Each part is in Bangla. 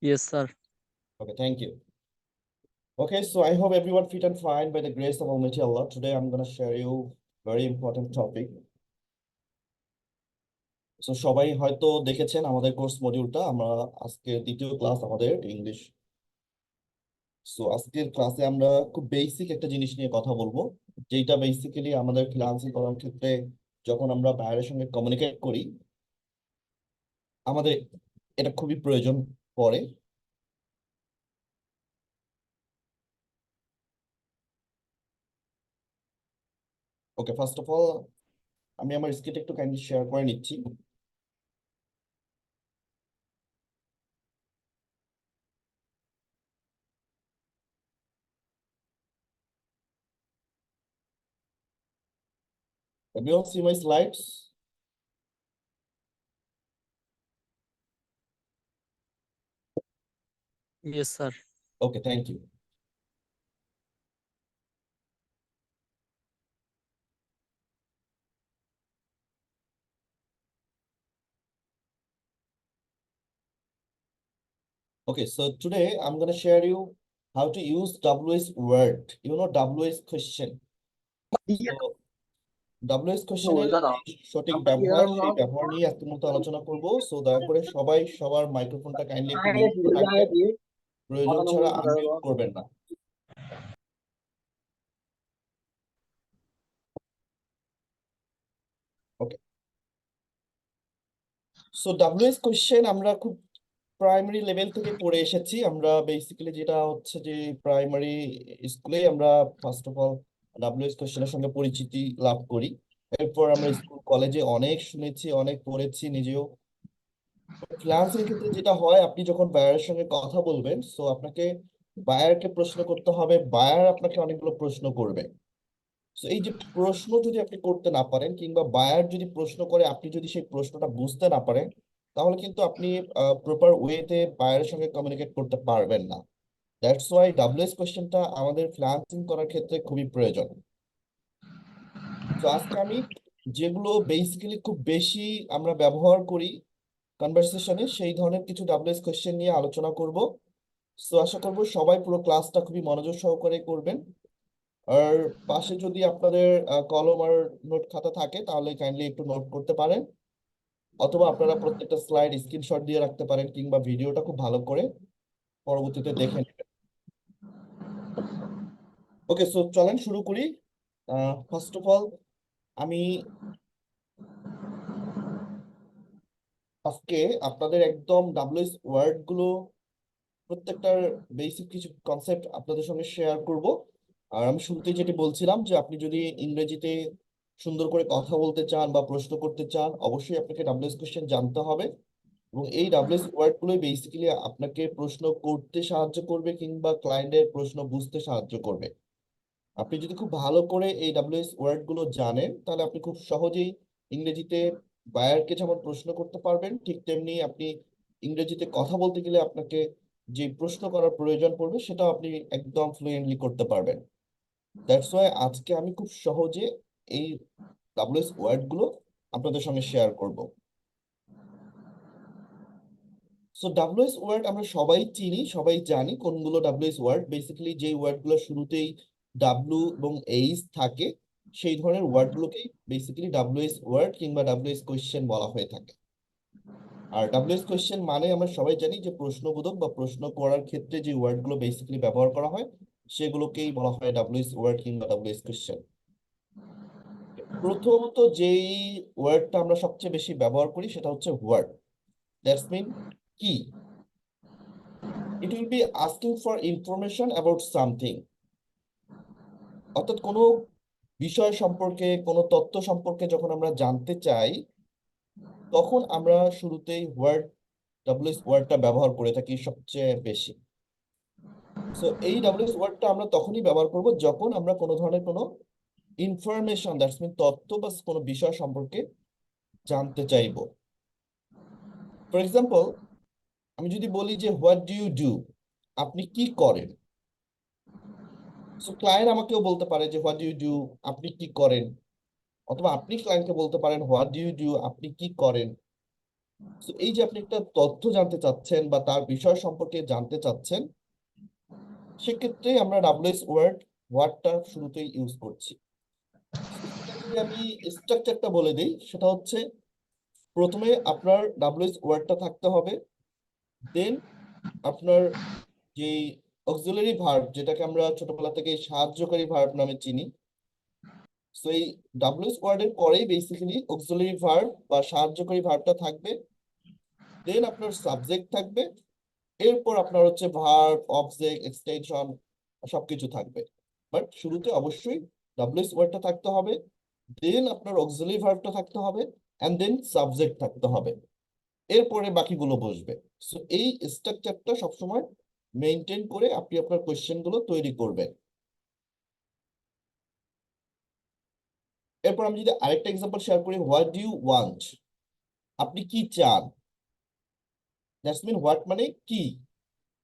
Yes, sir. Okay, thank you. Okay, so I hope everyone fit and fine by the grace of Almighty Allah. Today I'm gonna share you very important topic. So সবাই হয়তো দেখেছেন আমাদের কোর্স মডিউলটা। আমরা আজকে দ্বিতীয় ক্লাস আমাদের ইংলিশ। সো আজকের ক্লাসে আমরা খুব বেসিক একটা জিনিস নিয়ে কথা বলবো, যেটা বেসিক্যালি আমাদের ফ্রিল্যান্সিং করার ক্ষেত্রে যখন আমরা বাইরের সঙ্গে কমিউনিকেট করি আমাদের এটা খুবই প্রয়োজন পড়ে। ওকে, ফার্স্ট অফ অল আমি আমার স্ক্রিনটা একটু কাইন্ডলি শেয়ার করে নিচ্ছি। Everyone see my slides? Yes, sir. Okay, thank you. Okay, so today I'm going to share you how to use WS word. You know WS question. So WS question এর সঠিক ব্যবহার, সেই ব্যবহার নিয়ে আজকে মতো আলোচনা করব। সো দয়া করে সবাই সবার মাইক্রোফোনটা কাইন্ডলি একটু মিউট রাখবেন, প্রয়োজন ছাড়া আনমিউট করবেন না। ওকে, সো WS কোশ্চেন আমরা খুব প্রাইমারি লেভেল থেকে পড়ে এসেছি। আমরা বেসিক্যালি যেটা হচ্ছে যে প্রাইমারি স্কুলে আমরা ফার্স্ট অফ অল WS কোশ্চেনের সঙ্গে পরিচিতি লাভ করি। এরপর আমরা স্কুল কলেজে অনেক শুনেছি, অনেক পড়েছি নিজেও। ফ্রিল্যান্সিং ক্ষেত্রে যেটা হয়, আপনি যখন বায়ারের সঙ্গে কথা বলবেন, সো আপনাকে বায়ারকে প্রশ্ন করতে হবে, বায়ার আপনাকে অনেকগুলো প্রশ্ন করবে। সো এই যে প্রশ্ন যদি আপনি করতে না পারেন, কিংবা বায়ার যদি প্রশ্ন করে আপনি যদি সেই প্রশ্নটা বুঝতে না পারেন, তাহলে কিন্তু আপনি প্রপার ওয়েতে বায়ারের সঙ্গে কমিউনিকেট করতে পারবেন না। দ্যাটস ওয়াই WS কোশ্চেনটা আমাদের ফ্রিল্যান্সিং করার ক্ষেত্রে খুবই প্রয়োজন। তো আজকে আমি যেগুলো বেসিক্যালি খুব বেশি আমরা ব্যবহার করি কনভারসেশনে, সেই ধরনের কিছু WS কোশ্চেন নিয়ে আলোচনা করব। সো আশা করব সবাই পুরো ক্লাসটা খুবই মনোযোগ সহকারে করবেন। আর পাশে যদি আপনাদের কলম আর নোট খাতা থাকে তাহলে কাইন্ডলি একটু নোট করতে পারেন, অথবা আপনারা প্রত্যেকটা স্লাইড স্ক্রিনশট দিয়ে রাখতে পারেন, কিংবা ভিডিওটা খুব ভালো করে পরবর্তীতে দেখে নেবেন। ওকে, সো চলেন শুরু করি। ফার্স্ট অফ অল আমি আজকে আপনাদের একদম WS ওয়ার্ড গুলো প্রত্যেকটার বেসিক কিছু কনসেপ্ট আপনাদের সঙ্গে শেয়ার করব। আর আমি শুরুতেই যেটি বলছিলাম যে আপনি যদি ইংরেজিতে সুন্দর করে কথা বলতে চান বা প্রশ্ন করতে চান, অবশ্যই আপনাকে WS কোশ্চেন জানতে হবে। এবং এই WS ওয়ার্ড গুলোই বেসিক্যালি আপনাকে প্রশ্ন করতে সাহায্য করবে, কিংবা ক্লায়েন্টের প্রশ্ন বুঝতে সাহায্য করবে। আপনি যদি খুব ভালো করে এই WS ওয়ার্ড গুলো জানেন, তাহলে আপনি খুব সহজেই ইংরেজিতে বায়ারকে যেমন প্রশ্ন করতে পারবেন, ঠিক তেমনি আপনি ইংরেজিতে কথা বলতে গেলে আপনাকে যে প্রশ্ন করার প্রয়োজন পড়বে সেটা আপনি একদম ফ্লুয়েন্টলি করতে পারবেন। দ্যাটস ওয়াই আজকে আমি খুব সহজে এই WS ওয়ার্ড গুলো আপনাদের সঙ্গে শেয়ার করব। সো WS ওয়ার্ড আমরা সবাই চিনি, সবাই জানি কোনগুলো WS ওয়ার্ড। বেসিক্যালি যে ওয়ার্ড গুলো শুরুতেই এবং এইচ থাকে, সেই ধরনের ওয়ার্ড গুলোকেই বেসিক্যালি WS ওয়ার্ড কিংবা WS কোয়েশ্চেন বলা হয়ে থাকে। আর WS কোয়েশ্চেন মানে আমরা সবাই জানি যে প্রশ্নবোধক বা প্রশ্ন করার ক্ষেত্রে যে ওয়ার্ড গুলো বেসিক্যালি ব্যবহার করা হয় সেগুলোকেই বলা হয় WS ওয়ার্ড কিংবা WS কোয়েশ্চেন। প্রথমত যেই ওয়ার্ডটা আমরা সবচেয়ে বেশি ব্যবহার করি সেটা হচ্ছে ওয়ার্ড। দ্যাটস মিন কি। It will be asking for information about something. অর্থাৎ কোনো বিষয় সম্পর্কে, কোনো তথ্য সম্পর্কে যখন আমরা জানতে চাই, তখন আমরা শুরুতেই WS ওয়ার্ডটা ব্যবহার করে থাকি সবচেয়ে বেশি। সো এই WS ওয়ার্ডটা আমরা তখনই ব্যবহার করব যখন আমরা কোনো ধরনের কোনো ইনফরমেশন, দ্যাটস মিন তথ্য বা কোনো বিষয় সম্পর্কে জানতে চাইব। ফর এক্সাম্পল, আমি যদি বলি যে হোয়াট ডু ইউ ডু, আপনি কি করেন। সো ক্লায়েন্ট আমাকেও বলতে পারে যে হোয়াট ডু ইউ ডু, আপনি কি করেন। অথবা আপনি ক্লায়েন্টকে বলতে পারেন হোয়াট ডু ইউ ডু, আপনি কি করেন। তো এই যে আপনি একটা তথ্য জানতে চাচ্ছেন বা তার বিষয় সম্পর্কে জানতে চাচ্ছেন, সেক্ষেত্রে আমরা ডাব্লিউএস ওয়ার্ডটা শুরুতেই ইউজ করছি। এটা যদি আমি স্ট্রাকচারটা বলে দিই, সেটা হচ্ছে প্রথমে আপনার ডাব্লিউএস ওয়ার্ডটা থাকতে হবে, দেন আপনার যে অক্সিলারি ভার্ব, যেটাকে আমরা ছোটবেলা থেকে সাহায্যকারী ভার্ব নামে চিনি, সো এই ডাব্লিউএস ওয়ার্ডের পরেই বেসিক্যালি অক্সিলারি ভার্ব বা সাহায্যকারী ভার্বটা থাকবে, দেন আপনার সাবজেক্ট থাকবে, এরপর আপনার হচ্ছে ভার্ব, অবজেক্ট, এক্সটেনশন সবকিছু থাকবে। বাট শুরুতে অবশ্যই ডাব্লিউএস ওয়ার্ডটা থাকতে হবে, দেন আপনার অক্সিলারি ভার্বটা থাকতে হবে, এন্ড দেন সাবজেক্ট থাকতে হবে, এরপরে বাকিগুলো বসবে। সো এই স্ট্রাকচারটা সবসময় মেনটেন করে আপনি আপনার কোয়েশ্চেন গুলো তৈরি করবেন। এরপর আমি যদি আরেকটা এক্সাম্পল শেয়ার করি, হোয়াট ডু ইউ ওয়ান্ট, আপনি কি চান। দ্যাটস মিন হোয়াট মানে কি,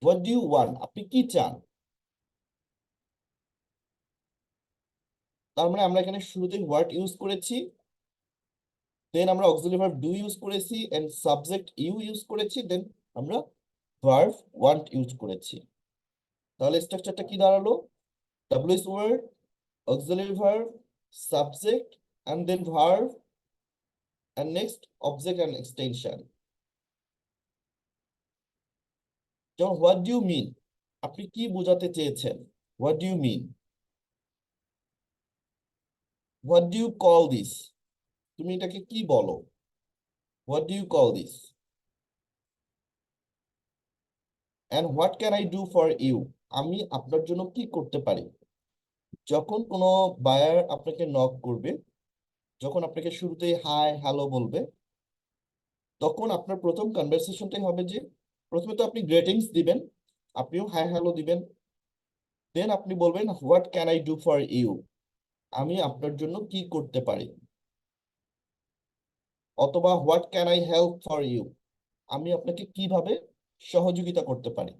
হোয়াট ডু ইউ ওয়ান্ট আপনি কি চান। তার মানে আমরা এখানে শুরুতে হোয়াট ইউজ করেছি, দেন আমরা অক্সিলারি ভার্ব ডু ইউজ করেছি, এন্ড সাবজেক্ট ইউ ইউজ করেছি, দেন আমরা ভার্ব ওয়ান্ট ইউজ করেছি। তাহলে স্ট্রাকচারটা কি দাঁড়ালো, WH word, auxiliary verb, subject, and then verb, and next object and extension. যেমন what do you mean, আপনি কি বোঝাতে চেয়েছেন, what do you mean, what do you call this, তুমি এটাকে কি বলো, what do you call this, and what can I do for you, আমি আপনার জন্য কি করতে পারি। যখন কোনো বায়ার আপনাকে নক করবে, যখন আপনাকে শুরুতেই হাই হ্যালো বলবে, তখন আপনার প্রথম কনভারসেশনটাই হবে যে প্রথমে তো আপনি গ্রেটিংস দিবেন, আপনিও হাই হ্যালো দিবেন, দেন আপনি বলবেন what can I do for you, আমি আপনার জন্য কি করতে পারি, অথবা what can I help for you, আমি আপনাকে কিভাবে সহযোগিতা করতে পারি।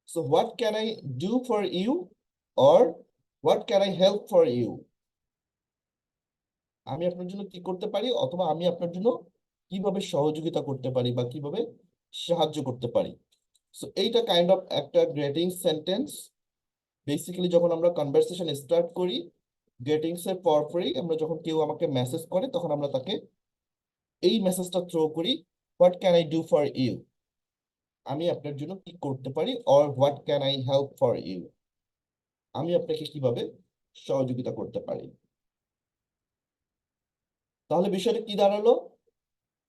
So what can I do for you or what can I help for you, আমি আপনার জন্য কি করতে পারি অথবা আমি আপনার জন্য কিভাবে সহযোগিতা করতে পারি বা কিভাবে সাহায্য করতে পারি। সো এইটা কাইন্ড অফ একটা গ্রেটিং সেন্টেন্স। বেসিক্যালি যখন আমরা কনভারসেশন স্টার্ট করি, গ্রেটিংস এর পরপরই আমরা যখন কেউ আমাকে মেসেজ করে, তখন আমরা তাকে এই মেসেজটা থ্রো করি, what can I do for you, আমি আপনার জন্য কি করতে পারি, or what can I help for you, আমি আপনাকে কিভাবে সহযোগিতা করতে পারি। তাহলে বিষয়টা কি দাঁড়ালো,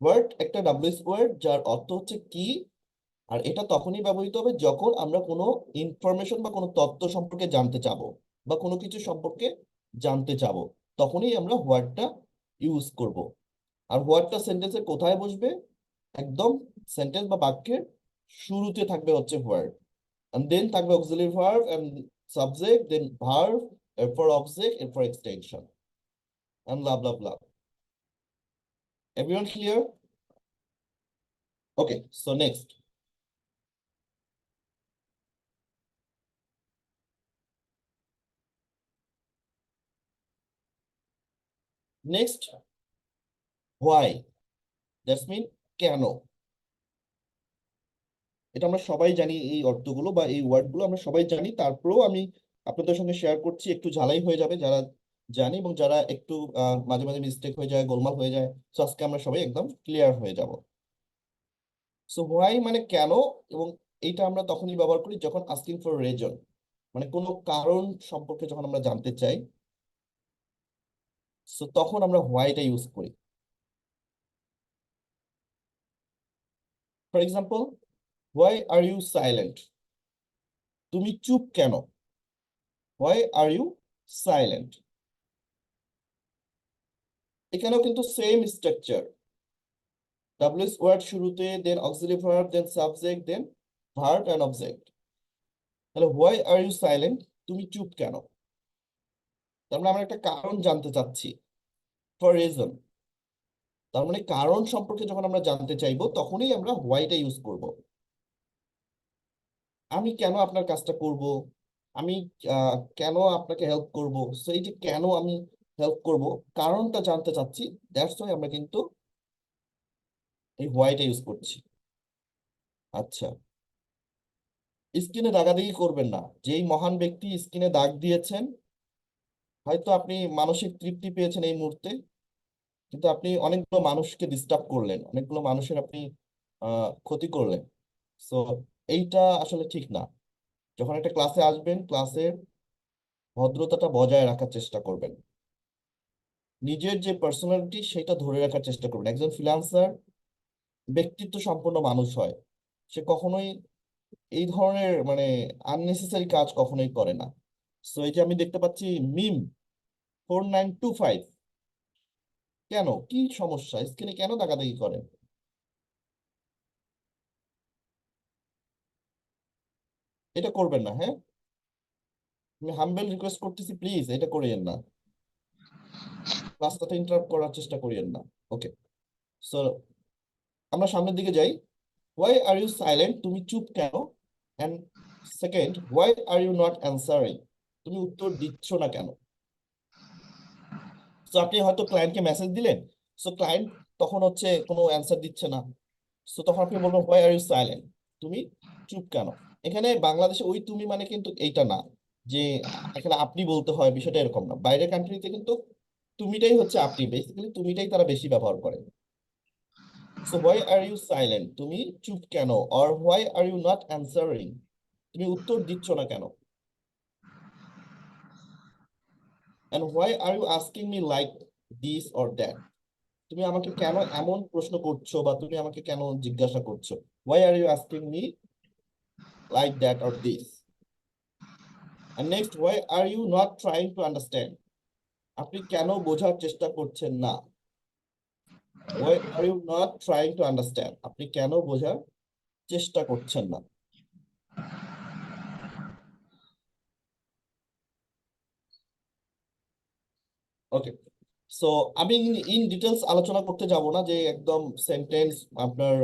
ওয়ার্ড একটা ডাব্লিউএস ওয়ার্ড যার অর্থ হচ্ছে কি, আর এটা তখনই ব্যবহৃত হবে যখন আমরা কোনো ইনফরমেশন বা কোনো তথ্য সম্পর্কে জানতে চাবো বা কোনো কিছু সম্পর্কে জানতে চাবো, তখনই আমরা হোয়াটটা ইউজ করব। আর হোয়াটটা সেন্টেন্সের কোথায় বসবে, একদম সেন্টেন্স বা বাক্যের শুরুতে থাকবে হচ্ছে হোয়াট, and then থাকবে auxiliary verb and subject, then verb, এরপর object, এরপর extension, and blah blah blah. Everyone clear? Okay, so next. Next, why? That's mean কেন। এটা আমরা সবাই জানি, এই অর্থগুলো বা এই ওয়ার্ডগুলো আমরা সবাই জানি, তারপরেও আমি আপনাদের সঙ্গে শেয়ার করছি, একটু ঝালাই হয়ে যাবে যারা জানি, এবং যারা একটু মাঝে মাঝে মিস্টেক হয়ে যায়, গোলমাল হয়ে যায়, তো আজকে আমরা সবাই একদম ক্লিয়ার হয়ে যাব। সো হোয়াই মানে কেন, এবং এইটা আমরা তখনই ব্যবহার করি যখন আস্কিং ফর রিজন, মানে কোনো কারণ সম্পর্কে যখন আমরা জানতে চাই, সো তখন আমরা হোয়াইটা ইউজ করি। For example, why are you silent, তুমি চুপ কেন, হোয়াই আর ইউ সাইলেন্ট। এখানেও কিন্তু সেম স্ট্রাকচার, ডাব্লিউএস ওয়ার্ড শুরুতে, then auxiliary verb, then subject, then verb and object. তাহলে হোয়াই আর ইউ সাইলেন্ট, তুমি চুপ কেন, তার মানে আমরা একটা কারণ জানতে চাচ্ছি, ফর রিজন। তার মানে কারণ সম্পর্কে যখন আমরা জানতে চাইবো, তখনই আমরা হোয়াইটা ইউজ করব। আমি কেন আপনার কাজটা করব, আমি কেন আপনাকে হেল্প করব, সো এই যে কেন আমি হেল্প করব, কারণটা জানতে চাচ্ছি, দ্যাটস ওয়াই আমরা কিন্তু এই হোয়াইট ইউজ করছি। আচ্ছা, স্কিনে দাগাদাগি করবেন না। যেই মহান ব্যক্তি স্কিনে দাগ দিয়েছেন, হয়তো আপনি মানসিক তৃপ্তি পেয়েছেন এই মুহূর্তে, কিন্তু আপনি অনেকগুলো মানুষকে ডিস্টার্ব করলেন, অনেকগুলো মানুষের আপনি ক্ষতি করলেন। সো এইটা আসলে ঠিক না। যখন একটা ক্লাসে আসবেন, ক্লাসের ভদ্রতাটা বজায় রাখার চেষ্টা করবেন। নিজের যে পার্সোনালিটি সেটা ধরে রাখার চেষ্টা করবেন। একজন ফ্রিল্যান্সার ব্যক্তিত্ব সম্পন্ন মানুষ হয়। সে কখনোই এই ধরনের মানে আননেসেসারি কাজ কখনোই করে না। সো এই যে আমি দেখতে পাচ্ছি মিম 4925, কেন, কি সমস্যা, স্ক্রিনে কেন দাগাদাগি করেন? এটা করবেন না, হ্যাঁ। আমি হাম্বেল রিকোয়েস্ট করতেছি, প্লিজ এটা করিয়েন না। ক্লাসটাতে ইন্টারাপ্ট করার চেষ্টা করিয়েন না। ওকে, সো আমরা সামনের দিকে যাই। হোয়াই আর ইউ সাইলেন্ট, তুমি চুপ কেন? And second, why are you not answering, তুমি উত্তর দিচ্ছ না কেন? তো আপনি হয়তো ক্লায়েন্টকে মেসেজ দিলেন, সো ক্লায়েন্ট তখন হচ্ছে কোনো অ্যান্সার দিচ্ছে না। সো তখন আপনি বলবেন হোয়াই আর ইউ সাইলেন্ট, তুমি চুপ কেন? এখানে বাংলাদেশে ওই তুমি মানে কিন্তু এইটা না যে এখানে আপনি বলতে হয়, বিষয়টা এরকম না। বাইরের কান্ট্রিতে কিন্তু তুমিটাই হচ্ছে আপনি, বেসিক্যালি তুমিটাই তারা বেশি ব্যবহার করে। So why are you silent, তুমি চুপ কেন? Or why are you not answering, তুমি উত্তর দিচ্ছ না কেন? And why are you asking me like this or that, তুমি আমাকে কেন এমন প্রশ্ন করছো বা তুমি আমাকে কেন জিজ্ঞাসা করছো? Why are you asking me like that or this? And next, why are you not trying to understand, আপনি কেন বোঝার চেষ্টা করছেন না? Why are you not trying to understand, আপনি কেন বোঝার চেষ্টা করছেন না? ওকে, সো আমি ইন ডিটেলস আলোচনা করতে যাব না, যে একদম সেন্টেন্স আপনার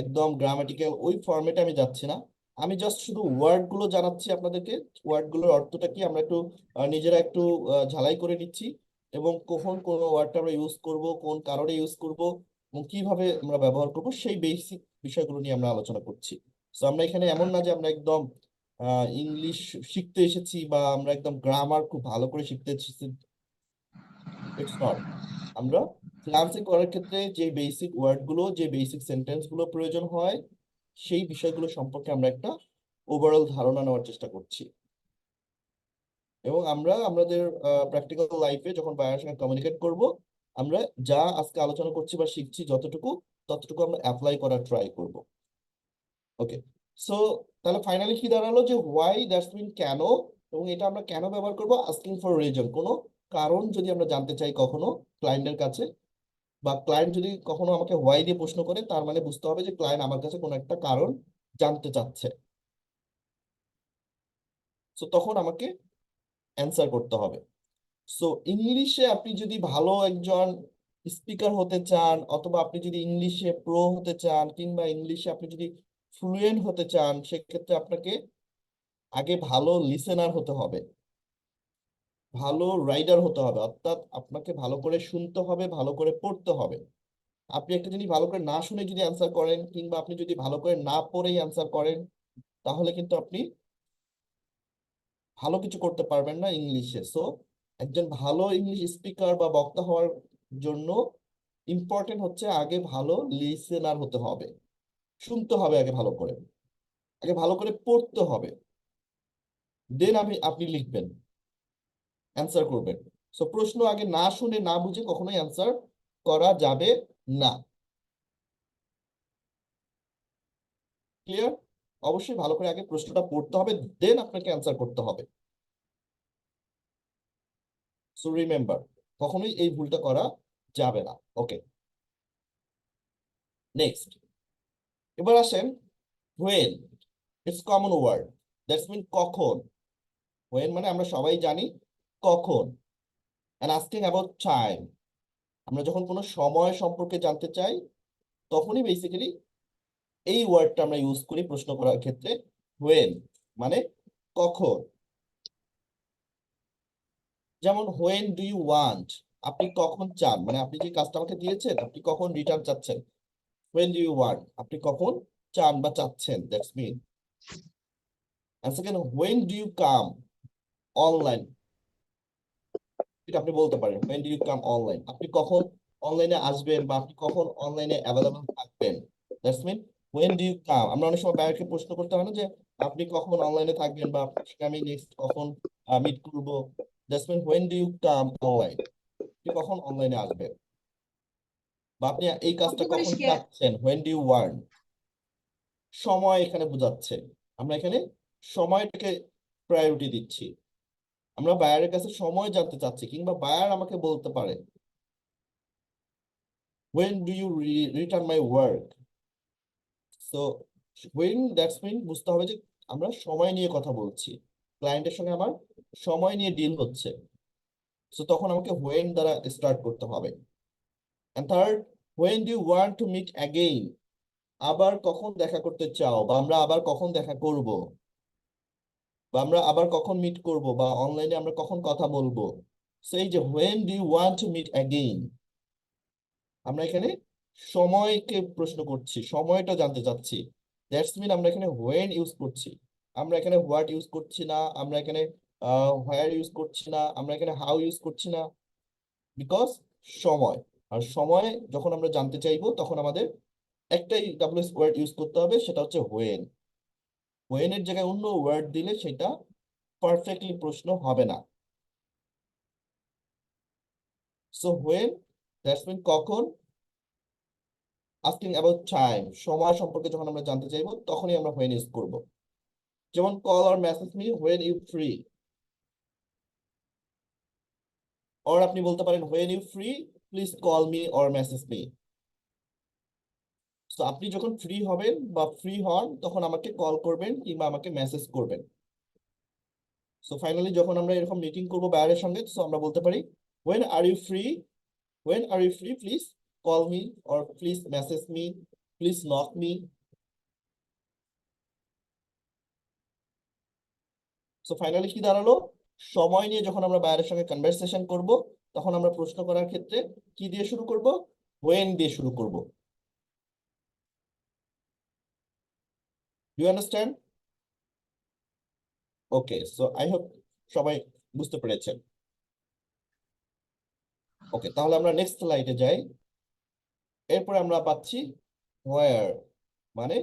একদম গ্রামাটিক্যাল ওই ফরম্যাটে আমি যাচ্ছি না। আমি জাস্ট শুধু ওয়ার্ড গুলো জানাচ্ছি আপনাদেরকে, ওয়ার্ড গুলোর অর্থটা কি আমরা একটু নিজেরা একটু ঝালাই করে নিচ্ছি, এবং কখন কোন ওয়ার্ডটা আমরা ইউজ করব, কোন কারণে ইউজ করব, এবং কিভাবে আমরা ব্যবহার করব, সেই বেসিক বিষয়গুলো নিয়ে আমরা আলোচনা করছি। তো আমরা এখানে এমন না যে আমরা একদম ইংলিশ শিখতে এসেছি বা আমরা একদম গ্রামার খুব ভালো করে শিখতে এসেছি। It's not. আমরা ফ্রিল্যান্সিং করার ক্ষেত্রে যে বেসিক ওয়ার্ড গুলো, যে বেসিক সেন্টেন্স গুলো প্রয়োজন হয়, সেই বিষয়গুলো সম্পর্কে আমরা একটা ওভারঅল ধারণা নেওয়ার চেষ্টা করছি। এবং আমরা আমাদের প্র্যাকটিক্যাল লাইফে যখন বায়ারের সঙ্গে কমিউনিকেট করব, আমরা যা আজকে আলোচনা করছি বা শিখছি যতটুকু, ততটুকু আমরা অ্যাপ্লাই করার ট্রাই করব। ওকে, সো তাহলে ফাইনালি কি দাঁড়ালো, যে হোয়াই, দ্যাটস মিন কেন, এবং এটা আমরা কেন ব্যবহার করব? আস্কিং ফর রিজন, কোনো কারণ যদি আমরা জানতে চাই কখনো ক্লায়েন্টের কাছে, বা ক্লায়েন্ট যদি কখনো আমাকে হোয়াই দিয়ে প্রশ্ন করে, তার মানে বুঝতে হবে যে ক্লায়েন্ট আমার কাছে কোনো একটা কারণ জানতে চাচ্ছে। সো তখন আমাকে অ্যান্সার করতে হবে। সো ইংলিশে আপনি যদি ভালো একজন স্পিকার হতে চান, অথবা আপনি যদি ইংলিশে প্রো হতে চান, কিংবা ইংলিশে আপনি যদি ফ্লুয়েন্ট হতে চান, সেক্ষেত্রে আপনাকে আগে ভালো লিসেনার হতে হবে, ভালো রাইডার হতে হবে। অর্থাৎ আপনাকে ভালো করে শুনতে হবে, ভালো করে পড়তে হবে। আপনি একটা জিনিস ভালো করে না শুনে যদি অ্যান্সার করেন, কিংবা আপনি যদি ভালো করে না পড়েই অ্যান্সার করেন, তাহলে কিন্তু আপনি ভালো কিছু করতে পারবেন না ইংলিশে। সো একজন ভালো ইংলিশ স্পিকার বা বক্তা হওয়ার জন্য ইম্পর্টেন্ট হচ্ছে আগে ভালো লিসেনার হতে হবে, শুনতে হবে আগে ভালো করে, আগে ভালো করে পড়তে হবে, দেন আপনি লিখবেন, অ্যান্সার করবেন। সো প্রশ্ন আগে না শুনে না বুঝে কখনোই অ্যান্সার করা যাবে না। ক্লিয়ার? অবশ্যই ভালো করে আগে প্রশ্নটা পড়তে হবে, দেন আপনাকে অ্যান্সার করতে হবে। সো রিমেম্বার, কখনোই এই ভুলটা করা যাবে না। ওকে, নেক্সট, এবার আসেন when. It's common word, that's mean কখন। হোয়েন মানে আমরা সবাই জানি কখন। অ্যান্ড আস্কিং অ্যাবাউট টাইম, আমরা যখন কোনো সময় সম্পর্কে জানতে চাই, তখনই বেসিক্যালি এই ওয়ার্ডটা আমরা ইউজ করি প্রশ্ন করার ক্ষেত্রে। হোয়েন মানে কখন। যেমন হোয়েন ডু ইউ ওয়ান্ট, আপনি কখন চান, মানে আপনি যে কাজটা আমাকে দিয়েছেন আপনি কখন রিটার্ন চাচ্ছেন। when do you want, আপনি কখন চান বা চাচ্ছেন, that's mean. and second, when do you come online, এটা আপনি বলতে পারেন when do you come online, আপনি কখন অনলাইনে আসবেন বা আপনি কখন অনলাইনে অ্যাভেলেবল থাকবেন, that's mean when do you come। আমরা অনেক সময় বাইরেকে প্রশ্ন করতে হয় না যে আপনি কখন অনলাইনে থাকবেন বা আমি নেক্সট কখন মিট করব, that's mean when do you come online, আপনি কখন অনলাইনে আসবেন বা আপনি এই কাজটা ওকে কখন পরিষ্কার। চাচ্ছেন when do you want। সময় এখানে বোঝাচ্ছে, আমরা এখানে সময়টাকে প্রায়োরিটি দিচ্ছি। আমরা বায়ারের কাছে সময় জানতে চাচ্ছি, কিংবা বায়ার আমাকে বলতে পারে when do you return my work। So when, that's mean বুঝতে হবে যে আমরা সময় নিয়ে কথা বলছি, ক্লায়েন্টের সঙ্গে আমার সময় নিয়ে ডিল হচ্ছে। সো তখন আমাকে when দ্বারা স্টার্ট করতে হবে। And third, when do you want to meet again, আবার কখন দেখা করতে চাও বা আমরা আবার কখন দেখা করব বা আমরা আবার কখন মিট করব বা অনলাইনে আমরা কখন কথা বলবো। সো এই যে when do you want to meet again, আমরা এখানে সময়কে প্রশ্ন করছি, সময়টা জানতে চাচ্ছি, দ্যাটস মিন আমরা এখানে when ইউজ করছি, আমরা এখানে হোয়াট ইউজ করছি না, আমরা এখানে হোয়ার ইউজ করছি না, আমরা এখানে হাউ ইউজ করছি না, বিকজ সময়। আর সময় যখন আমরা জানতে চাইবো তখন আমাদের একটাই ডাব্লিউএস ওয়ার্ড ইউজ করতে হবে, সেটা হচ্ছে when এর জায়গায় অন্য ওয়ার্ড দিলে সেটা পারফেক্টলি প্রশ্ন হবে না। সো when, দ্যাটস মিন কখন, আস্কিং অ্যাবাউট টাইম, সময় সম্পর্কে যখন আমরা জানতে চাইবো তখনই আমরা when ইউজ করব। যেমন call or message me when you free, অর আপনি বলতে পারেন when you free please call me or message me. তো আপনি যখন ফ্রি হবেন বা ফ্রি হন তখন আমাকে কল করবেন কিংবা আমাকে মেসেজ করবেন। সো ফাইনালি যখন আমরা এরকম মিটিং করবো বায়ারের সঙ্গে, তো আমরা বলতে পারি when are you free, when are you free please call me or please message me, please knock me. So finally কি দাঁড়ালো, সময় নিয়ে যখন আমরা বায়ারের সঙ্গে কনভারসেশন করব তখন আমরা প্রশ্ন করার ক্ষেত্রে কি দিয়ে শুরু করব, when দিয়ে শুরু করব। You understand? Okay, so I hope সবাই বুঝতে পেরেছেন। ওকে, তাহলে আমরা নেক্সট স্লাইডে যাই। এরপরে আমরা পাচ্ছি where, মানে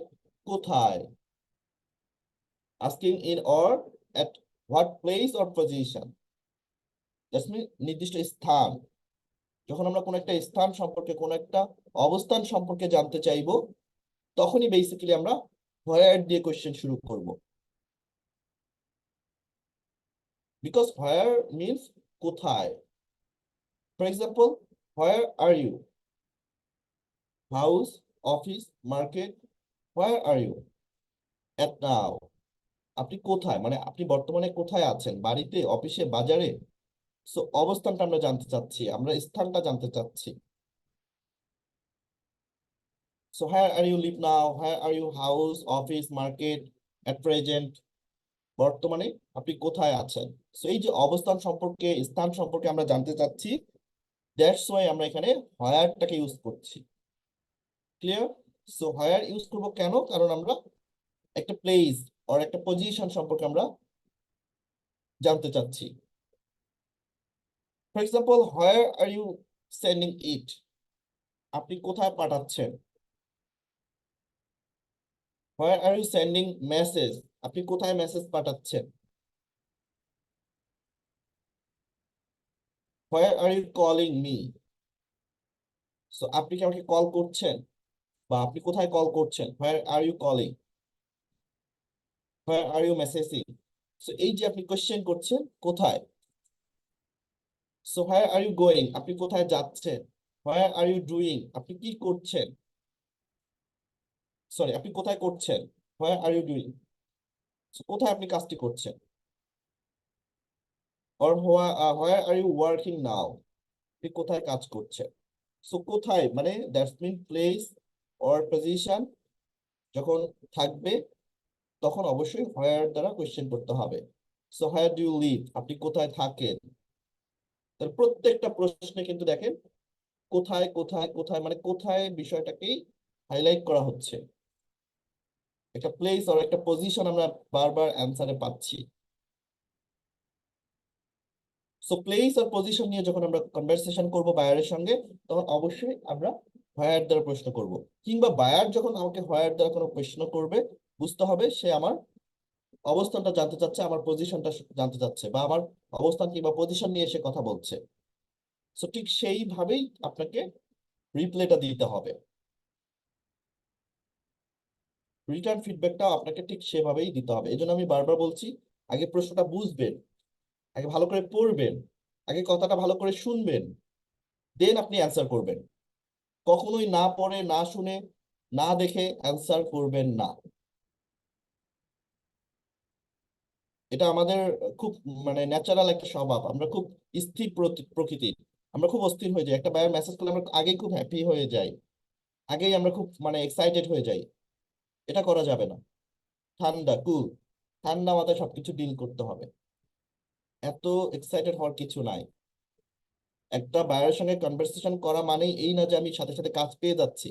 কোথায়, asking in or at what place or position, that's mean নির্দিষ্ট স্থান। যখন আমরা কোনো একটা স্থান সম্পর্কে, কোনো একটা অবস্থান সম্পর্কে জানতে চাইবো তখনই বেসিক্যালি আমরা where দিয়ে কোয়েশ্চেন শুরু করব, বিকজ where মিনস কোথায়। For example, where are you, house, office, market, where are you at now, আপনি কোথায়, মানে আপনি বর্তমানে কোথায় আছেন, বাড়িতে, অফিসে, বাজারে। সো অবস্থানটা আমরা জানতে চাচ্ছি, আমরা স্থানটা জানতে চাচ্ছি। So where are you live now, where are you house, office, market, at present, বর্তমানে আপনি কোথায় আছেন। সো এই যে অবস্থান সম্পর্কে, স্থান সম্পর্কে আমরা জানতে চাচ্ছি, দ্যাটস ওয়াই আমরা এখানে হোয়ারটাকে ইউজ করছি। ক্লিয়ার? সো হোয়ার ইউজ করব কেন, কারণ আমরা একটা প্লেস অর একটা পজিশন সম্পর্কে আমরা জানতে চাচ্ছি। For example, where are you sending it, আপনি কোথায় পাঠাচ্ছেন। Where are you sending message, আপনি কোথায় মেসেজ পাঠাচ্ছেন। Where are you calling me, so আপনি কি আমাকে কল করছেন বা আপনি কোথায় কল করছেন, where are you calling, where are you messaging. So এই যে আপনি কোশ্চেন করছেন কোথায়। So where are you going, আপনি কোথায় যাচ্ছেন। হোয়ার আর ইউ ডুইং, আপনি কি করছেন, সরি আপনি কোথায় করছেন, হোয়ার আর ইউ ডুইং, কোথায় আপনি কাজটি করছেন। Or where are you working now, আপনি কোথায় কাজ করছেন। সো কোথায় মানে that's mean place or position যখন থাকবে তখন অবশ্যই হোয়ার দ্বারা কোয়েশ্চেন করতে হবে। So where do you live, আপনি কোথায় থাকেন। তার প্রত্যেকটা প্রশ্নে কিন্তু দেখেন কোথায় কোথায় কোথায়, মানে কোথায় বিষয়টাকেই হাইলাইট করা হচ্ছে, একটা প্লেস আর একটা পজিশন আমরা বারবার অ্যান্সারে পাচ্ছি। সো প্লেস আর পজিশন নিয়ে যখন আমরা কনভারসেশন করব বায়ারের সঙ্গে, তখন অবশ্যই আমরা হোয়ার দ্বারা প্রশ্ন করব, কিংবা বায়ার যখন আমাকে হোয়ার দ্বারা কোনো প্রশ্ন করবে, বুঝতে হবে সে আমার অবস্থানটা জানতে চাচ্ছে, আমার পজিশনটা জানতে চাচ্ছে, বা আমার অবস্থান কিংবা পজিশন নিয়ে সে কথা বলছে। সো ঠিক সেইভাবেই আপনাকে রিপ্লাইটা দিতে হবে, রিটার্ন ফিডব্যাকটা আপনাকে ঠিক সেভাবেই দিতে হবে। এই জন্য আমি বারবার বলছি, আগে প্রশ্নটা বুঝবেন, আগে ভালো করে পড়বেন, আগে কথাটা ভালো করে শুনবেন, দেন আপনি অ্যান্সার করবেন। কখনোই না পড়ে না শুনে না দেখে অ্যান্সার করবেন না। এটা আমাদের খুব মানে ন্যাচারাল একটা স্বভাব, আমরা খুব স্থির প্রকৃতির, আমরা খুব অস্থির হয়ে যাই। একটা বায়ার মেসেজ করলে আমরা আগেই খুব হ্যাপি হয়ে যাই, আগেই আমরা খুব মানে এক্সাইটেড হয়ে যাই। এটা করা যাবে না। ঠান্ডা কুল, ঠান্ডা মাথায় সবকিছু ডিল করতে হবে। এত এক্সাইটেড হওয়ার কিছু নাই। একটা বায়ারের সঙ্গে কনভারসেশন করা মানেই এই না যে আমি সাথে সাথে কাজ পেয়ে যাচ্ছি।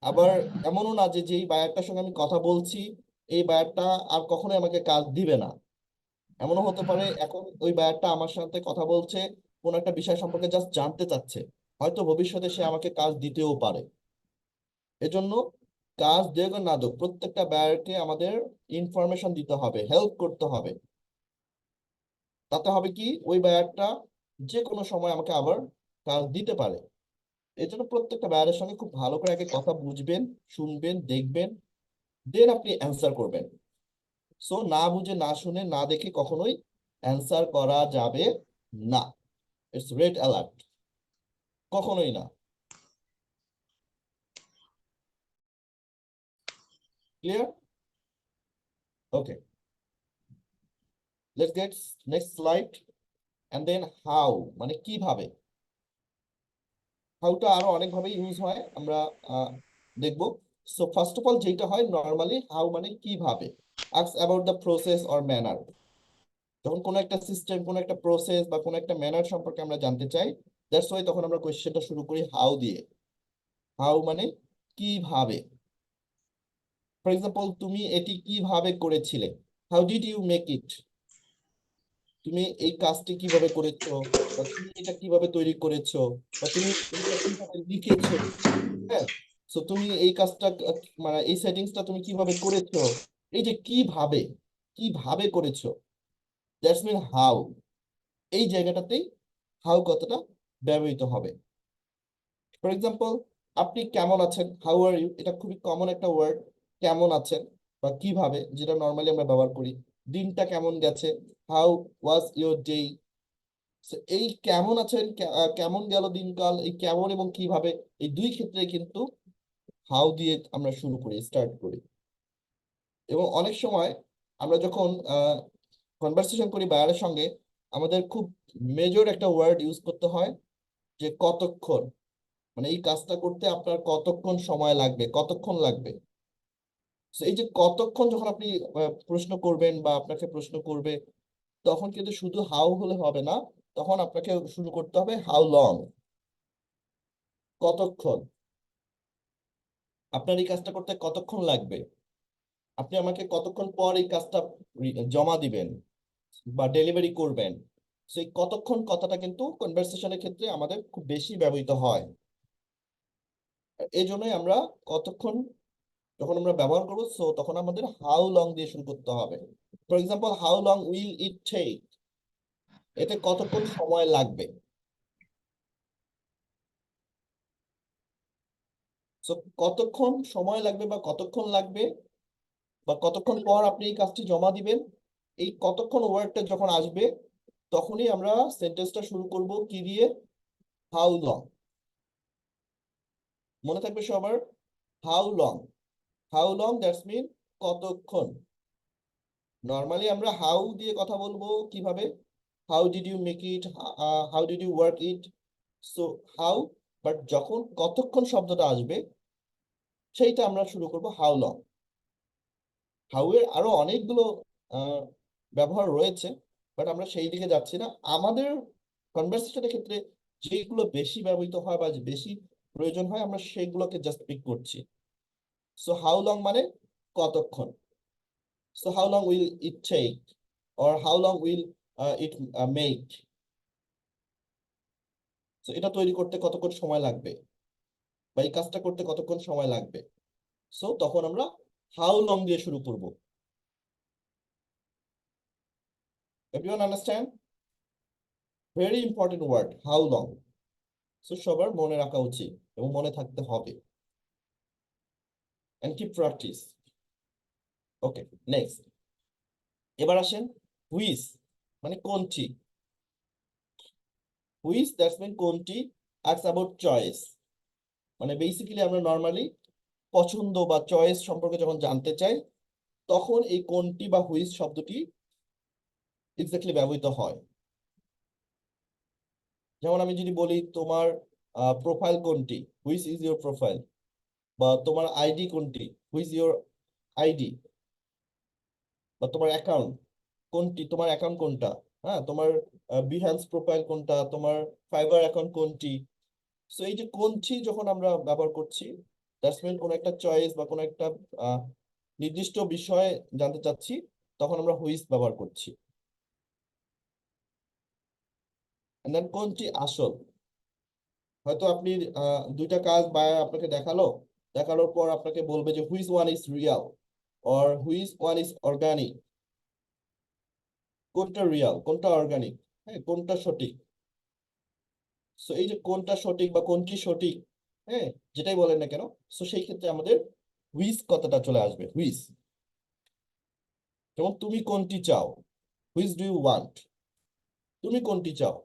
আবার এমনও না যে যেই বায়ারটার সঙ্গে আমি কথা বলছি, এই বায়ারটা আর কখনোই আমাকে কাজ দিবে না। এমনও হতে পারে এখন ওই বায়ারটা আমার সাথে কথা বলছে, কোন একটা বিষয় সম্পর্কে জাস্ট জানতে চাচ্ছে, হয়তো ভবিষ্যতে সে আমাকে কাজ দিতেও পারে। এজন্য কাজ দেখ আর না দেখ, প্রত্যেকটা বায়ারকে আমাদের ইনফরমেশন দিতে হবে, হেল্প করতে হবে। তাতে হবে কি, ওই বায়ারটা যে কোনো সময় আমাকে আবার কাজ দিতে পারে। এই জন্য প্রত্যেকটা বায়ারের সঙ্গে খুব ভালো করে আগে কথা বুঝবেন, শুনবেন, দেখবেন, দেন আপনি অ্যান্সার করবেন। সো না বুঝে না শুনে না দেখে কখনোই অ্যান্সার করা যাবে না। ইটস রেড অ্যালার্ট, কখনোই না। Clear? Okay, let's get next slide. And then how, মানে কিভাবে। হাউটা আরো অনেকভাবে ইউজ হয়, আমরা দেখবো। সো ফার্স্ট অফ অল যেটা হয় নর্মালি, হাউ মানে কিভাবে, ask about the process or manner. যখন কোনো একটা সিস্টেম, কোনো একটা প্রসেস বা কোনো একটা ম্যানার সম্পর্কে আমরা জানতে চাই, দ্যাটস ওয়াই তখন আমরা কোয়েশ্চেনটা শুরু করি হাউ দিয়ে। হাউ মানে কিভাবে। ফর এক্সাম্পল, তুমি এটি কিভাবে করেছিলে, how did you make it. তুমি এই কাজটি কিভাবে করেছো, বা তুমি এটা কিভাবে তৈরি করেছো, বা তুমি এটা কিভাবে লিখেছো। হ্যাঁ, সো তুমি এই কাজটা মানে এই সেটিংসটা তুমি কিভাবে করেছো। এই যে কিভাবে, কিভাবে করেছো, দ্যাটস মিন হাউ। এই জায়গাটাতেই হাউ কথাটা ব্যবহৃত হবে। ফর এক্সাম্পল, আপনি কেমন আছেন, হাউ আর ইউ, এটা খুবই কমন একটা ওয়ার্ড। কেমন আছেন বা কিভাবে, যেটা নর্মালি আমরা ব্যবহার করি। দিনটা কেমন গেছে, হাউ ওয়াজ ইউর ডে। এই কেমন আছেন, কেমন গেল দিনকাল, এই কেমন এবং কিভাবে, এই দুই ক্ষেত্রে কিন্তু হাউ দিয়ে আমরা শুরু করি, স্টার্ট করি। এবং অনেক সময় আমরা যখন কনভারসেশন করি বায়ারের সঙ্গে, আমাদের খুব মেজর একটা ওয়ার্ড ইউজ করতে হয়, যে কতক্ষণ, মানে এই কাজটা করতে আপনার কতক্ষণ সময় লাগবে, কতক্ষণ লাগবে। So এই যে কতক্ষণ যখন আপনি প্রশ্ন করবেন বা আপনাকে প্রশ্ন করবে, তখন কিন্তু শুধু হাউ হলে হবে না, তখন আপনাকে শুরু করতে হবে হাউ লং, কতক্ষণ, আপনার এই কাজটা করতে কতক্ষণ লাগবে, আপনি আমাকে কতক্ষণ পর এই কাজটা জমা দিবেন বা ডেলিভারি করবেন। সেই কতক্ষণ কথাটা কিন্তু কনভারসেশনের ক্ষেত্রে আমাদের খুব বেশি ব্যবহৃত হয়। এই জন্যই আমরা কতক্ষণ যখন আমরা ব্যবহার করবো, সো তখন আমাদের হাউ লং দিয়ে শুরু করতে হবে। For example, how long will it take, এতে কতক্ষণ সময় লাগবে। সো কতক্ষণ সময় লাগবে বা কতক্ষণ লাগবে বা কতক্ষণ পর আপনি এই কাজটি জমা দিবেন, এই কতক্ষণ ওয়ার্ডটা যখন আসবে, তখনই আমরা সেন্টেন্সটা শুরু করব কি দিয়ে, হাউ লং। মনে থাকবে সবার, how long. How long that's mean কতক্ষণ। নর্মালি আমরা হাউ দিয়ে কথা বলবো কিভাবে, how did you make it, how did you work it. So how, but যখন কতক্ষণ শব্দটা আসবে, সেইটা আমরা শুরু করব হাউ লং। হাউ এর আরো অনেকগুলো আহ, ব্যবহার রয়েছে, বাট আমরা সেই দিকে যাচ্ছি না। আমাদের কনভারসেশনের ক্ষেত্রে যেগুলো বেশি ব্যবহৃত হয় বা বেশি প্রয়োজন হয় আমরা সেগুলোকে জাস্ট পিক করছি। সো হাউ লং মানে কতক্ষণ। So how long will it take, or how long will it make. So এটা তৈরি করতে কতক্ষণ সময় লাগবে, বা এই কাজটা করতে কতক্ষণ সময় লাগবে। সো তখন আমরা হাউ লং দিয়ে শুরু করব। Everyone understand? Very important word, how long. So সবার মনে রাখা উচিত এবং মনে থাকতে হবে। And keep practice. Okay, next. এবার আসেন হুইচ, মানে কোনটি। হুইচ দ্যাটস মিন কোনটি, আস্ক অ্যাবাউট চয়েস। মানে বেসিক্যালি আমরা নর্মালি পছন্দ বা চয়েস সম্পর্কে যখন জানতে চাই, তখন এই কোনটি বা হুইচ শব্দটি এক্স্যাক্টলি ব্যবহৃত হয়। যেমন আমি যদি বলি তোমার প্রোফাইল কোনটি, হুইচ ইজ ইউর প্রোফাইল, বা তোমার আইডি কোনটি, হুইচ ইউর আইডি, বা তোমার অ্যাকাউন্ট কোনটি, তোমার অ্যাকাউন্ট কোনটা, হ্যাঁ, তোমার বিহ্যান্স প্রোফাইল কোনটা, তোমার ফাইবার অ্যাকাউন্ট কোনটি। সো এই যে কোনটি যখন আমরা ব্যবহার করছি, দ্যাটস মিন কোন একটা চয়েস বা কোন একটা আহ, নির্দিষ্ট বিষয় জানতে চাচ্ছি, তখন আমরা হুইচ ব্যবহার করছি। And then কোনটি আসল। হয়তো আপনি দুইটা কাজ বা আপনাকে দেখালো, দেখানোর পর আপনাকে বলবে যে which one is Real, or which one is organic. কোনটা রিয়াল, কোনটা অর্গানিক, হ্যাঁ, কোনটা সঠিক। সো এই যে কোনটা সঠিক বা কোনটি সঠিক, হ্যাঁ, যেটাই বলেন না কেন, সো সেই ক্ষেত্রে আমাদের হুইচ কথাটা চলে আসবে, হুইচ। যেমন তুমি কোনটি চাও, হুইচ ডু ইউ ওয়ান্ট। তুমি কোনটি চাও।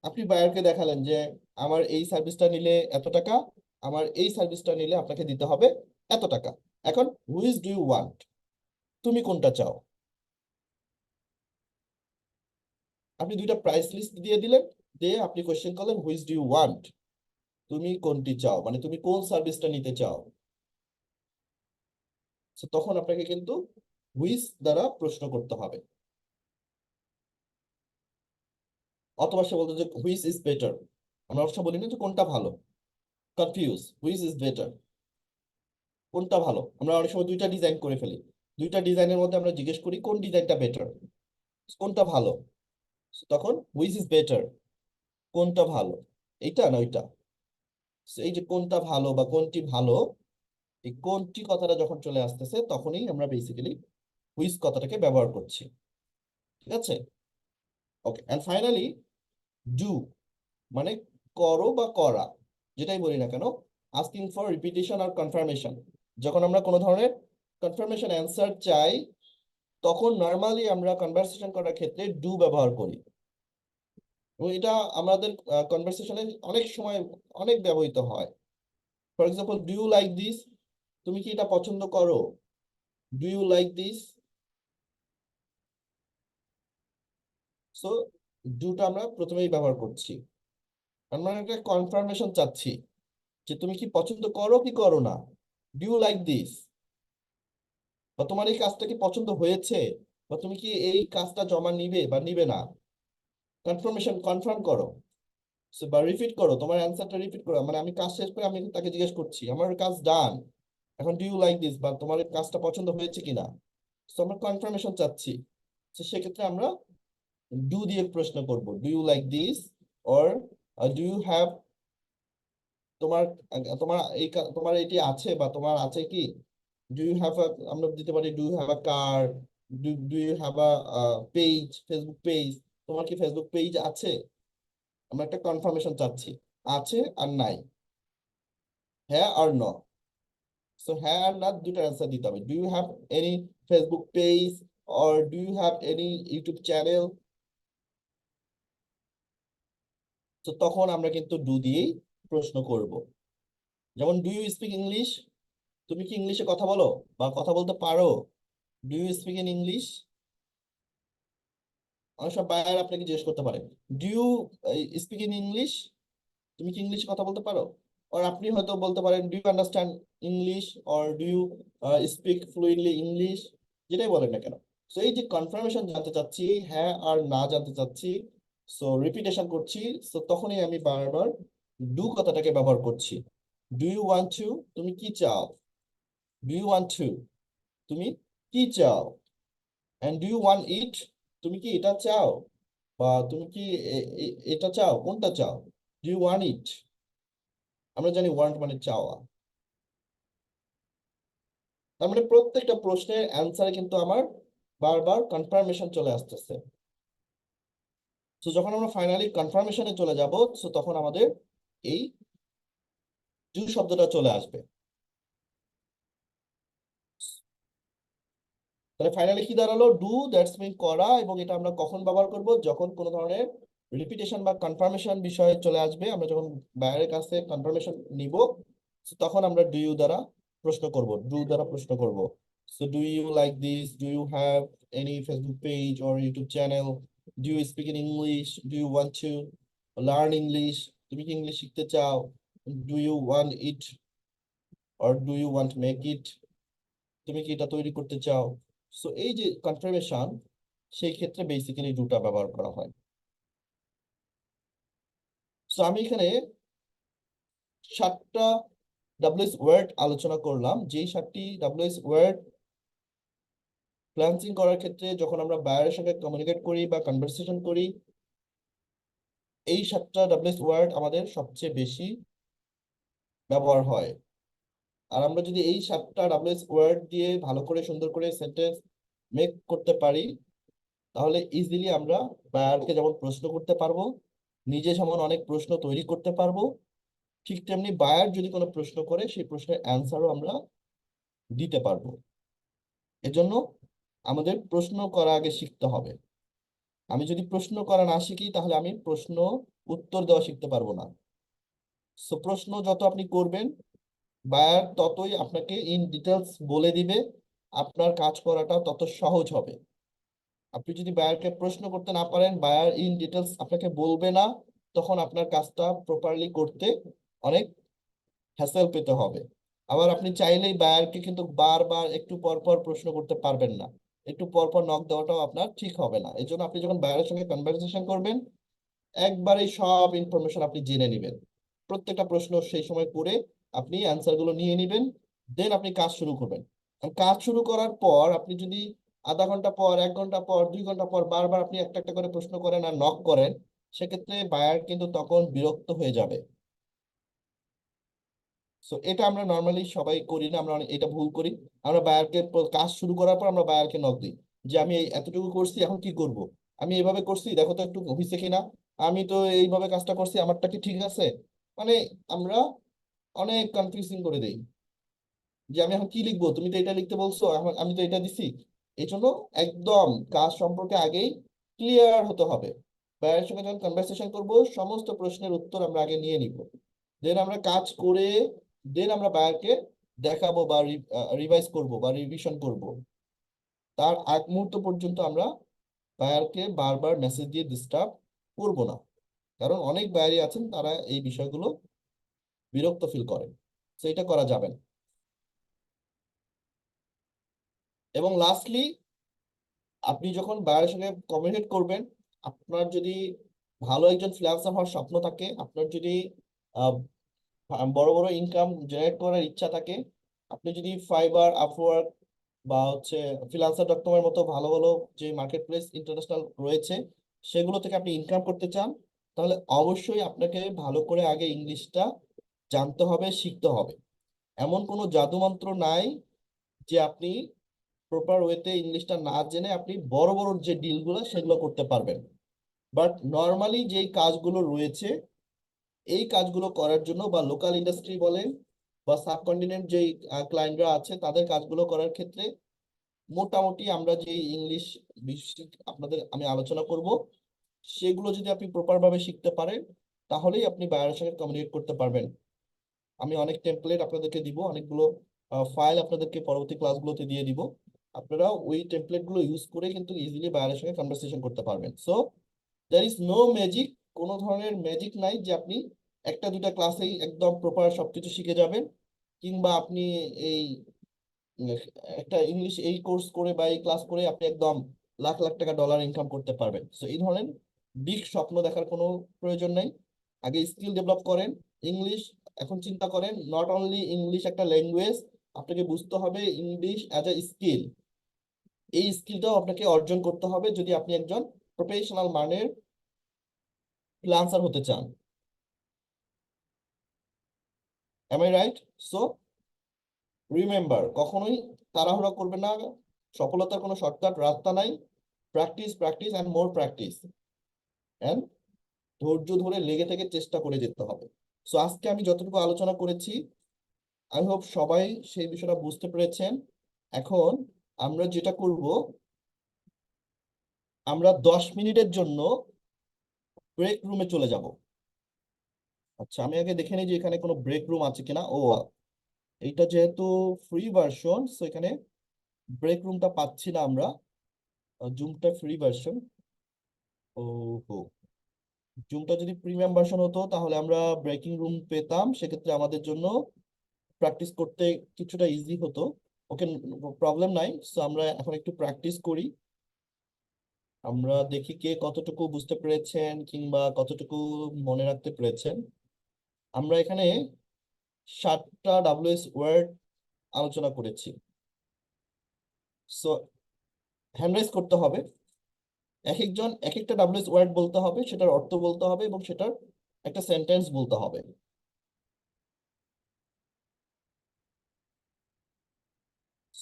আপনি বায়ারকে দেখালেন যে আমার এই সার্ভিসটা নিলে এত টাকা, আমার এই সার্ভিসটা নিলে আপনাকে দিতে হবে এত টাকা। এখন হুইচ ডু ইউ ওয়ান্ট, তুমি কোনটা চাও। আপনি দুইটা প্রাইস লিস্ট দিয়ে দিলেন, দিয়ে আপনি কোশ্চেন করলেন হুইচ ডু ইউ ওয়ান্ট, তুমি কোনটি চাও, মানে তুমি কোন সার্ভিসটা নিতে চাও। তো তখন আপনাকে কিন্তু হুইচ দ্বারা প্রশ্ন করতে হবে। অথবা সে বলতো যে হুইচ ইজ বেটার। আমরা অবশ্য বলি না যে কোনটা ভালো, কনফিউজ, হুইচ ইজ বেটার, কোনটা ভালো। আমরা অনেক সময় দুইটা ডিজাইন করে ফেলি, দুইটা ডিজাইনের মধ্যে আমরা জিজ্ঞেস করি কোন ডিজাইনটা বেটার, কোনটা ভালো। তখন হুইচ ইজ বেটার, কোনটা ভালো, এইটা না ওইটা। So এই যে কোনটা ভালো বা কোনটি ভালো, এই কোনটি কথাটা যখন চলে আসতেছে তখনই আমরা বেসিক্যালি হুইচ কথাটাকে ব্যবহার করছি। ঠিক আছে? ওকে, এন্ড ফাইনালি ডু, মানে করো বা করা, যেটাই বলি না কেন, আস্কিং ফর রিপিটেশন আর কনফার্মেশন। যখন আমরা কোনো ধরনের কনফার্মেশন অ্যান্সার চাই, তখন নর্মালি আমরা কনভারসেশন করার ক্ষেত্রে ডু ব্যবহার করি। এবং এটা আমাদের কনভারসেশনে অনেক সময় অনেক ব্যবহৃত হয়। For example, do you like this, তুমি কি এটা পছন্দ করো, do you like this. So ডুটা আমরা প্রথমেই ব্যবহার করছি, আমরা একটা কনফার্মেশন চাচ্ছি যে তুমি কি পছন্দ করো কি করো না, ডু ইউ লাইক দিস, বা তোমার এই কাজটা কি পছন্দ হয়েছে, বা তুমি কি এই কাজটা জমা নিবে বা নিবে না। কনফার্মেশন, কনফার্ম করো। বা রিপিট করো, তোমার অ্যান্সারটা রিপিট করো, মানে আমি কাজ শেষ করে আমি তাকে জিজ্ঞেস করছি আমার কাজ ডান, এখন ডু ইউ লাইক দিস, বা তোমার এই কাজটা পছন্দ হয়েছে কিনা। তো আমরা কনফার্মেশন চাচ্ছি। তো সেক্ষেত্রে আমরা ডু দিয়ে প্রশ্ন করব, do you like this, or do you have, তোমার তোমার তোমার এটি আছে বা তোমার আছে কি। ডু ইউ হ্যাভ আ, আমরা দিতে পারি do you have a car, do you have a page, Facebook page, তোমার কি ফেসবুক পেজ আছে। আমরা একটা কনফার্মেশন চাচ্ছি, আছে আর নাই, হ্যাঁ আর ন। সো হ্যাঁ আর না দুটো অ্যান্সার দিতে হবে। Do you have any Facebook page, or do you have any YouTube channel. তো তখন আমরা কিন্তু ডু দিয়েই প্রশ্ন করব। যেমন ডু ইউ স্পিক ইংলিশ, তুমি কি ইংলিশে কথা বলো বা কথা বলতে পারো, do you speak in English. অনেক সময় বায়ার আপনাকে জিজ্ঞেস করতে পারে, do you speak in English, তুমি কি ইংলিশে কথা বলতে পারো। আর আপনি হয়তো বলতে পারেন do you understand English, or do you speak fluently English, যেটাই বলেন না কেন। সো এই যে কনফার্মেশন জানতে চাচ্ছি, হ্যাঁ আর না জানতে চাচ্ছি, সো রিপিটেশন করছি, সো তখনই আমি বারবার ডু কথাটাকে ব্যবহার করছি। ডু ইউ ওয়ান্ট টু, তুমি কি চাও? ডু ইউ ওয়ান্ট টু, তুমি কি চাও? And do you want it, তুমি কি এটা চাও? বা তুমি কি এটা চাও, কোনটা চাও? ডু ইউ ওয়ান্ট ইট, আমরা জানি ওয়ান্ট মানে চাওয়া। তার মানে প্রত্যেকটা প্রশ্নের অ্যান্সারে কিন্তু আমার বারবার কনফার্মেশন চলে আসতেছে। তো যখন আমরা ফাইনালি কনফার্মেশনে চলে যাব, তো তখন আমাদের এই ডু শব্দটা চলে আসবে। তাহলে ফাইনালি কি দাঁড়ালো? ডু দ্যাটস মিন করা, এবং এটা আমরা কখন ব্যবহার করব? যখন কোনো ধরনের রিপিটেশন বা কনফার্মেশন বিষয়ে চলে আসবে, আমরা যখন বাইরের কাছে কনফার্মেশন নিব, so তখন আমরা ডু ইউ দ্বারা প্রশ্ন করব, ডু দ্বারা প্রশ্ন করব। So do you like this, do you have any Facebook page or YouTube channel, do you speak in English, do you want to learn English, তুমি কি ইংলিশ শিখতে চাও? Do you want it or do you want make it, তুমি কি এটা তৈরি করতে চাও? সো এই যে কনফার্মেশন, সেই ক্ষেত্রে বেসিক্যালি ডুটা ব্যবহার করা হয়। সো আমি এখানে 7টা ডাব্লিউএস ওয়ার্ড আলোচনা করলাম, যেই 7টি ডাব্লিউএস ওয়ার্ড ফ্রিল্যান্সিং করার ক্ষেত্রে যখন আমরা বায়ারের সঙ্গে কমিউনিকেট করি বা কনভারসেশন করি, এই 7টা ডাব্লিউএস ওয়ার্ড আমাদের সবচেয়ে বেশি ব্যবহার হয়। আর আমরা যদি এই 7টা ডাব্লিউএস ওয়ার্ড দিয়ে ভালো করে সুন্দর করে সেন্টেন্স মেক করতে পারি, তাহলে ইজিলি আমরা বায়ারকে যেমন প্রশ্ন করতে পারবো, নিজে যেমন অনেক প্রশ্ন তৈরি করতে পারবো, ঠিক তেমনি বায়ার যদি কোনো প্রশ্ন করে সেই প্রশ্নের অ্যান্সারও আমরা দিতে পারবো। এজন্য আমাদের প্রশ্ন করা আগে শিখতে হবে। আমি যদি প্রশ্ন করা না শিখি, তাহলে আমি প্রশ্ন উত্তর দেওয়া শিখতে পারবো না। সো প্রশ্ন যত আপনি করবেন, বায়ার ততই আপনাকে ইন ডিটেলস বলে দিবে, আপনার কাজ করাটা তত সহজ হবে। আপনি যদি বায়ারকে প্রশ্ন করতে না পারেন, বায়ার ইন ডিটেলস আপনাকে বলবে না, তখন আপনার কাজটা প্রপারলি করতে অনেক হ্যাসেল পেতে হবে। আবার আপনি চাইলেই বায়ারকে কিন্তু বারবার একটু পর পর প্রশ্ন করতে পারবেন না, একটু পর পর নক দেওয়াটাও আপনার ঠিক হবে না। এই জন্য আপনি যখন বায়ারের সঙ্গে কনভারসেশন করবেন, একবারেই সব ইনফরমেশন আপনি জেনে নেবেন, প্রত্যেকটা প্রশ্ন সেই সময় করে আপনি অ্যান্সার গুলো নিয়ে নেবেন, দেন আপনি কাজ শুরু করবেন। আর কাজ শুরু করার পর আপনি যদি আধা ঘন্টা পর, 1 ঘন্টা পর, 2 ঘন্টা পর বারবার আপনি একটা একটা করে প্রশ্ন করেন আর নক করেন, সেক্ষেত্রে বায়ার কিন্তু তখন বিরক্ত হয়ে যাবে। সো এটা আমরা নর্মালি সবাই করি না, আমরা এটা ভুল করি। আমরা বায়ারকে কাজ শুরু করার পর আমরা বায়ারকে নক দিই, যে আমি এই এতটুকু করছি, এখন কি করব? আমি এইভাবে করছি, দেখো তো একটু হয়েছে কিনা, আমি তো এইভাবে কাজটা করছি, আমারটা কি ঠিক আছে? মানে আমরা অনেক কনফিউজিং করে দেই, যে আমি এখন কি লিখবো, তুমি তো এটা লিখতে বলছো, আমি তো এটা দিছি। এই জন্য একদম কাজ সম্পর্কে আগেই ক্লিয়ার হতে হবে। বায়ারের সঙ্গে যখন কনভারসেশন করব, সমস্ত প্রশ্নের উত্তর আমরা আগে নিয়ে নিব, দেন আমরা কাজ করে, দেন আমরা বায়ারকে দেখাবো বা রিভাইজ করব বা রিভিশন করব। তার আগ মুহূর্ত পর্যন্ত আমরা বায়ারকে বারবার মেসেজ দিয়ে ডিস্টার্ব করব না, কারণ অনেক বায়ারই আছেন তারা এই বিষয়গুলো বিরক্ত ফিল করেন। তো এটা করা যাবে না। এবং লাস্টলি, আপনি যখন বায়ারের সঙ্গে কমিউনিকেট করবেন, আপনার যদি ভালো একজন ফ্রিল্যান্সার হওয়ার স্বপ্ন থাকে, আপনার যদি আহ, বড় বড় ইনকাম জেনারেট করার ইচ্ছা থাকে, আপনি যদি ফাইবার, আপওয়ার্ক বা হচ্ছে ফ্রিল্যান্সার.কম এর মতো ভালো ভালো যে মার্কেট প্লেস ইন্টারন্যাশনাল রয়েছে, সেগুলো থেকে আপনি ইনকাম করতে চান, তাহলে অবশ্যই আপনাকে ভালো করে আগে ইংলিশটা জানতে হবে, শিখতে হবে। এমন কোনো জাদুমন্ত্র নাই যে আপনি প্রপার ওয়েতে ইংলিশটা না জেনে আপনি বড় বড় যে ডিলগুলো সেগুলো করতে পারবেন। বাট নর্মালি যেই কাজগুলো রয়েছে, এই কাজগুলো করার জন্য, বা লোকাল ইন্ডাস্ট্রি বলেন বা সাবকন্টিনেন্ট যেই ক্লায়েন্টরা আছে, তাদের কাজগুলো করার ক্ষেত্রে মোটামুটি আমরা যে ইংলিশ আপনাদের আমি আলোচনা করব, সেগুলো যদি আপনি প্রপার ভাবে শিখতে পারেন, তাহলেই আপনি বায়ারের সঙ্গে কমিউনিকেট করতে পারবেন। আমি অনেক টেমপ্লেট আপনাদেরকে দিব, অনেকগুলো ফাইল আপনাদেরকে পরবর্তী ক্লাসগুলোতে দিয়ে দিব, আপনারা ওই টেমপ্লেট গুলো ইউজ করে কিন্তু ইজিলি বায়ারের সঙ্গে কনভারসেশন করতে পারবেন। So there is no magic, কোনো ধরনের ম্যাজিক নাই যে আপনি একটা দুটা ক্লাসেই একদম প্রপার সবকিছু শিখে যাবেন, কিংবা আপনি এই উম, একটা ইংলিশ এই কোর্স করে বা এই ক্লাস করে আপনি একদম লাখ লাখ টাকা ডলার ইনকাম করতে পারবেন। সো এই ধরনের বিগ স্বপ্ন দেখার কোনো প্রয়োজন নাই। আগে স্কিল ডেভেলপ করেন, ইংলিশ, এখন চিন্তা করেন, নট অনলি ইংলিশ একটা ল্যাঙ্গুয়েজ, আপনাকে বুঝতে হবে ইংলিশ অ্যাজ এ স্কিল। এই স্কিলটাও আপনাকে অর্জন করতে হবে যদি আপনি একজন প্রফেশনাল মানের ফ্রিল্যান্সার হতে চান। Am I right? So remember, কখনোই তাড়াহুড়া করবে না, সফলতার কোনো শর্টকাট রাস্তা নাই। Practice, practice and more practice, and ধৈর্য ধরে লেগে থেকে চেষ্টা করে যেতে হবে। সো আজকে আমি যতটুকু আলোচনা করেছি, আই হোপ সবাই সেই বিষয়টা বুঝতে পেরেছেন। এখন আমরা যেটা করব, আমরা 10 মিনিটের জন্য ব্রেক রুমে চলে যাব। আচ্ছা, আমি আগে দেখে নিই যে এখানে কোনো ব্রেক রুম আছে কিনা। ও, এইটা যেহেতু ফ্রি ভার্সন, সো এখানে ব্রেক রুমটা পাচ্ছি না আমরা। জুমটা ফ্রি ভার্সন। ও হো, জুমটা যদি প্রিমিয়াম ভার্সন হতো তাহলে আমরা ব্রেকিং রুম পেতাম, সেক্ষেত্রে আমাদের জন্য প্র্যাকটিস করতে কিছুটা ইজি হতো। ওকে, প্রবলেম নাই। সো আমরা এখন একটু প্র্যাকটিস করি। আমরা দেখি কে কতটুকু বুঝতে পেরেছেন কিংবা কতটুকু মনে রাখতে পেরেছেন। আমরা এখানে 7টা ডাব্লিউএস ওয়ার্ড আলোচনা করেছি। সো হ্যান্ড রাইজ করতে হবে, এক একজন এক একটা ডাব্লিউএস ওয়ার্ড বলতে হবে, সেটার অর্থ বলতে হবে এবং সেটার একটা সেন্টেন্স বলতে হবে।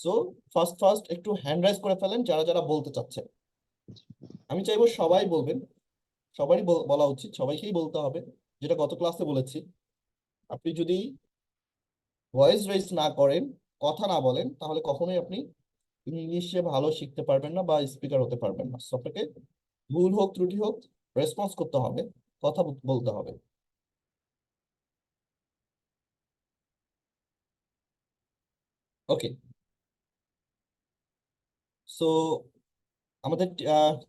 সো ফার্স্ট ফার্স্ট একটু হ্যান্ড রাইজ করে ফেলেন যারা যারা বলতে চাচ্ছেন। আমি চাইবো সবাই বলবেন, সবারই বলা উচিত, সবাইকেই বলতে হবে, যেটা গত ক্লাসে বলেছি। আপনি যদি ভয়েস রেজ না করেন, কথা না বলেন, তাহলে কখনোই আপনি ইংলিশে ভালো শিখতে পারবেন না বা স্পিকার হতে পারবেন না। So, আপনাকে ভুল হোক ত্রুটি হোক রেসপন্স করতে হবে, কথা বলতে হবে। ওকে, সো আমাদের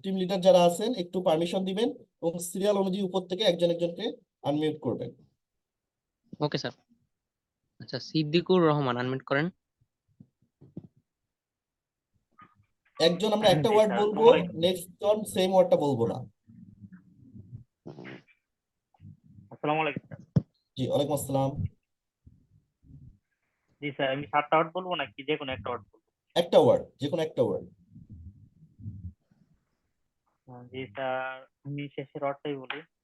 টিম লিডার যারা আছেন একটু পারমিশন দিবেন এবং সিরিয়াল অনুযায়ী উপর থেকে একজন একজনকে আনমিউট করবেন। Okay sir. আচ্ছা, সিদ্দিকুর রহমান আনমিউট করেন। একজন আমরা একটা জি ওয়ার্ড স্যার, বলবো, আসসালামু আলাইকুম। নেক্সট জন সেম ওয়ার্ডটা বলবো না। আসসালামু আলাইকুম স্যার। জি, ওয়ালাইকুম আসসালাম। জি স্যার, আমি 7টা ওয়ার্ড বলবো নাকি যে কোনো একটা ওয়ার্ড বলবো? একটা ওয়ার্ড, যে কোনো একটা ওয়ার্ড। জি স্যার, আমি শেষের ওয়ার্ডটাই বলি।